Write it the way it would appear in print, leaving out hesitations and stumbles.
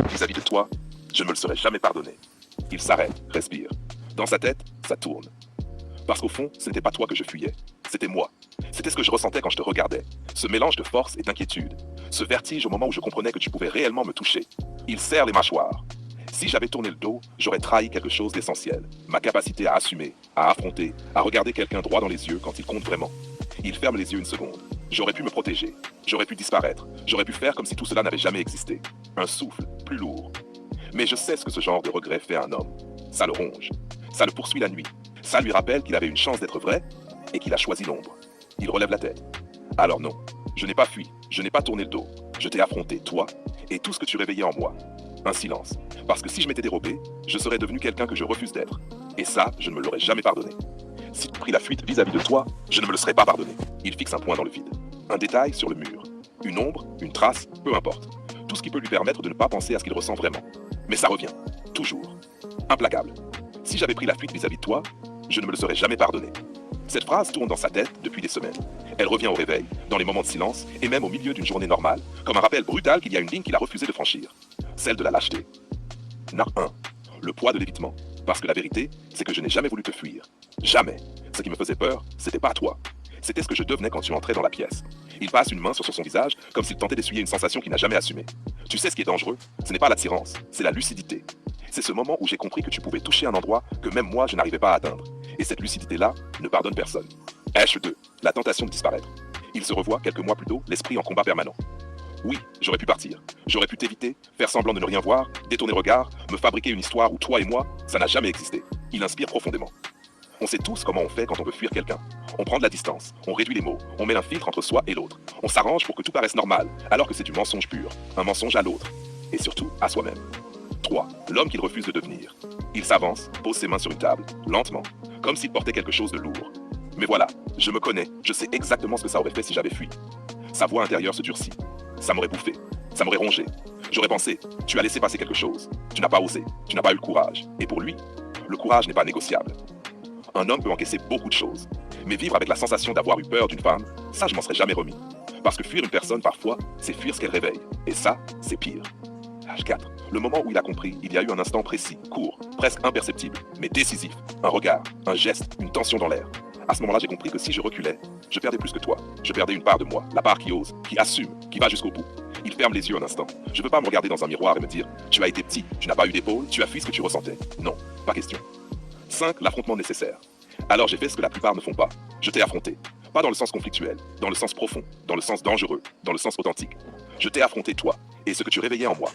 vis-à-vis de toi, je ne me le serais jamais pardonné. Il s'arrête, respire. Dans sa tête, ça tourne. Parce qu'au fond, ce n'était pas toi que je fuyais, c'était moi. C'était ce que je ressentais quand je te regardais. Ce mélange de force et d'inquiétude. Ce vertige au moment où je comprenais que tu pouvais réellement me toucher. Il serre les mâchoires. Si j'avais tourné le dos, j'aurais trahi quelque chose d'essentiel. Ma capacité à assumer, à affronter, à regarder quelqu'un droit dans les yeux quand il compte vraiment. Il ferme les yeux une seconde. J'aurais pu me protéger. J'aurais pu disparaître. J'aurais pu faire comme si tout cela n'avait jamais existé. Un souffle plus lourd. Mais je sais ce que ce genre de regret fait à un homme. Ça le ronge. Ça le poursuit la nuit. Ça lui rappelle qu'il avait une chance d'être vrai et qu'il a choisi l'ombre. Il relève la tête. Alors non, je n'ai pas fui, je n'ai pas tourné le dos. Je t'ai affronté, toi, et tout ce que tu réveillais en moi. Un silence. Parce que si je m'étais dérobé, je serais devenu quelqu'un que je refuse d'être. Et ça, je ne me l'aurais jamais pardonné. Si tu pris la fuite vis-à-vis de toi, je ne me le serais pas pardonné. Il fixe un point dans le vide. Un détail sur le mur. Une ombre, une trace, peu importe. Tout ce qui peut lui permettre de ne pas penser à ce qu'il ressent vraiment. Mais ça revient. Toujours. Implacable. Si j'avais pris la fuite vis-à-vis de toi, je ne me le serais jamais pardonné. Cette phrase tourne dans sa tête depuis des semaines. Elle revient au réveil, dans les moments de silence, et même au milieu d'une journée normale, comme un rappel brutal qu'il y a une ligne qu'il a refusé de franchir. Celle de la lâcheté. Nar 1. Le poids de l'évitement. Parce que la vérité, c'est que je n'ai jamais voulu te fuir. Jamais. Ce qui me faisait peur, c'était pas toi. C'était ce que je devenais quand tu entrais dans la pièce. Il passe une main sur son visage, comme s'il tentait d'essuyer une sensation qu'il n'a jamais assumée. Tu sais ce qui est dangereux? Ce n'est pas l'attirance, c'est la lucidité. C'est ce moment où j'ai compris que tu pouvais toucher un endroit que même moi je n'arrivais pas à atteindre. Et cette lucidité-là ne pardonne personne. H2, la tentation de disparaître. Il se revoit quelques mois plus tôt, l'esprit en combat permanent. Oui, j'aurais pu partir. J'aurais pu t'éviter, faire semblant de ne rien voir, détourner le regard, me fabriquer une histoire où toi et moi, ça n'a jamais existé. Il inspire profondément. On sait tous comment on fait quand on veut fuir quelqu'un. On prend de la distance, on réduit les mots, on met un filtre entre soi et l'autre. On s'arrange pour que tout paraisse normal, alors que c'est du mensonge pur. Un mensonge à l'autre. Et surtout, à soi-même. 3. L'homme qu'il refuse de devenir. Il s'avance, pose ses mains sur une table, lentement, comme s'il portait quelque chose de lourd. Mais voilà, je me connais, je sais exactement ce que ça aurait fait si j'avais fui. Sa voix intérieure se durcit. Ça m'aurait bouffé, ça m'aurait rongé. J'aurais pensé, tu as laissé passer quelque chose. Tu n'as pas osé, tu n'as pas eu le courage. Et pour lui, le courage n'est pas négociable. Un homme peut encaisser beaucoup de choses. Mais vivre avec la sensation d'avoir eu peur d'une femme, ça je m'en serais jamais remis. Parce que fuir une personne parfois, c'est fuir ce qu'elle réveille. Et ça, c'est pire. H4. Le moment où il a compris, il y a eu un instant précis, court, presque imperceptible, mais décisif. Un regard, un geste, une tension dans l'air. À ce moment-là, j'ai compris que si je reculais, je perdais plus que toi. Je perdais une part de moi, la part qui ose, qui assume, qui va jusqu'au bout. Il ferme les yeux un instant. Je ne veux pas me regarder dans un miroir et me dire « Tu as été petit, tu n'as pas eu d'épaule, tu as fui ce que tu ressentais. » Non, pas question. 5. L'affrontement nécessaire. Alors j'ai fait ce que la plupart ne font pas. Je t'ai affronté. Pas dans le sens conflictuel, dans le sens profond, dans le sens dangereux, dans le sens authentique. Je t'ai affronté toi, et ce que tu réveillais en moi.